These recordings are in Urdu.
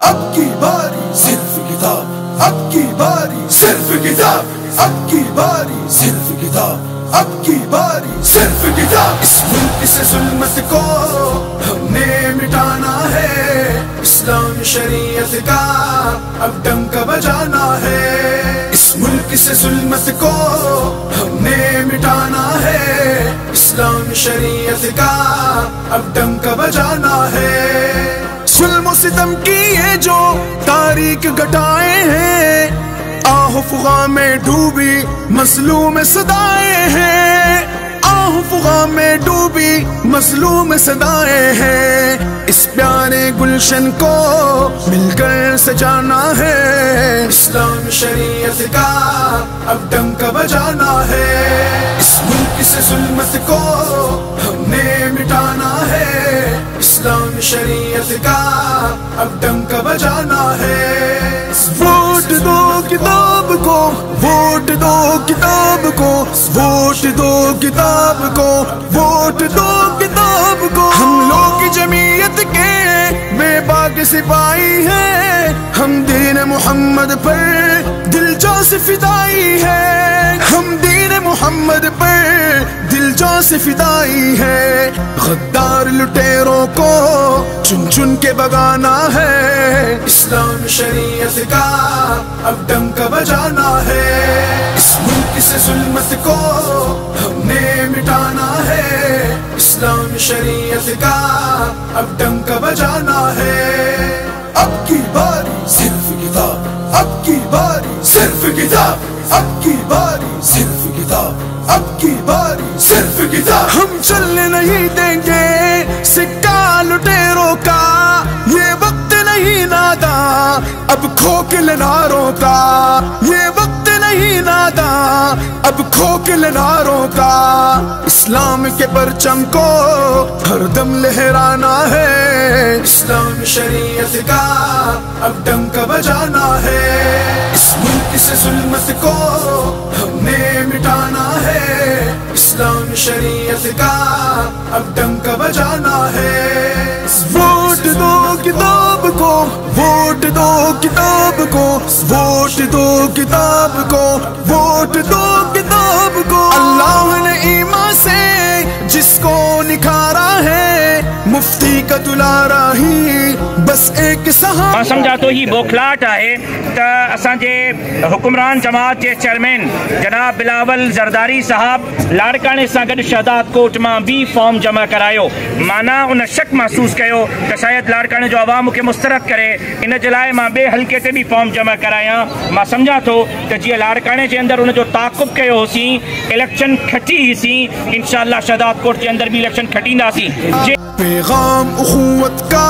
اب کی باری صرف کتاب، اب کی باری صرف کتاب، اب کی باری صرف کتاب، اب کی باری صرف کتاب۔ اس ملک سے ظلمت کو ہم نے مٹانا ہے، اسلام شریعت کا اب ڈنکا بجانا ہے۔ اس ملک سے ظلمت کو ہم نے مٹانا ہے، اسلام شریعت کا اب ڈنکا بجانا ہے۔ ظلم و ستم کی یہ جو تاریک گھٹائیں ہیں، آہ فغاں میں ڈوبی مظلوم صدائیں ہیں، آہ فغاں میں ڈوبی مظلوم صدائیں ہیں۔ اس پیارے گلشن کو مل کر سجانا ہے، اسلام شریعت کا اب ڈنکا بجانا ہے۔ اس ملک سے ظلمت کو ہم نے مٹانا ہے، اسلام شریعت کا اب ڈنکا بجانا ہے۔ ووٹ دو کتاب کو، ووٹ دو کتاب کو، ووٹ دو کتاب کو، ووٹ دو کتاب کو۔ ہم لوگ جمعیت کے بے باک سپاہی ہیں، ہم دین محمد پر دل جان سے فدائی ہے، ہم دین محمد پر دل جان سے فدائی ہے۔ غدار لٹیروں کو چن چن کے بگانا ہے، اسلام شریعت کا اب ڈنکا بجانا ہے۔ اس ملک سے ظلمت کو ہم نے مٹانا ہے، اسلام شریعت کا اب ڈنکا بجانا ہے۔ اب کی باری صرف کتاب، اب کی باری صرف کتاب، اب کی باری صرف کتاب، اب کی باری صرف کتاب۔ ہم چلنے نہیں دیں گے سکہ لٹیروں کا، یہ وقت نہیں ناداں اب کھوکھلے ناروں کا، یہ وقت نہیں ناداں اب کھوکھلے ناروں کا۔ اسلام کے پرچم کو ہر دم لہرانا ہے، اسلام شریعت کا اب ڈنکا بجانا ہے۔ اس ملک سے ظلمت کو ہم نے مٹانا ہے، اسلام شریعت کا اب ڈنکا بجانا ہے۔ ووٹ دو کتاب کو، ووٹ دو کتاب کو، ووٹ دو کتاب کو، ووٹ دو کتاب کو۔ اللہ نے ایمان سے جس کو نکھارا ہے، مفتی کا دلارا ہی بس ایک سہارا۔ سمجھا تو ہی بوکھلاٹ ہے تو اسان جے حکمران جماعت کے چیئرمین جناب بلاول زرداری صاحب لاڑکانے سے گڈ شہداد کوٹ میں بھی فارم جمع کرایو۔ مانا ان شک محسوس کیو کہ شاید لاڑکانے جو عوام کے مسترد کرے، ان جلائے ماں بے حلقے تے بھی فارم جمع کرایا۔ ماں سمجھا تو کہ جی لاڑکانے کے اندر ان جو تعاقب کیو ہو سی، الیکشن کھٹی ہی سی، انشاءاللہ شہداد کوٹ کے اندر بھی الیکشن کھٹی نہ سی۔ پیغام اخوت کا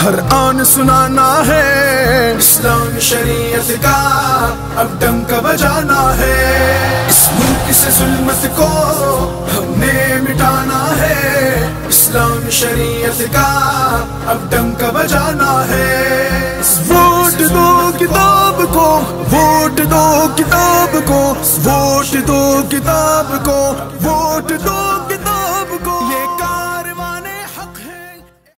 ہر آن سنانا ہے، اسلام شریعت کا اب ڈنکا بجانا ہے۔ اس ملک سے ظلمت کو ہم نے مٹانا ہے، اسلام شریعت کا اب ڈنکا بجانا ہے۔ ووٹ دو کتاب کو، ووٹ دو کتاب کو، ووٹ دو کتاب کو، ووٹ دو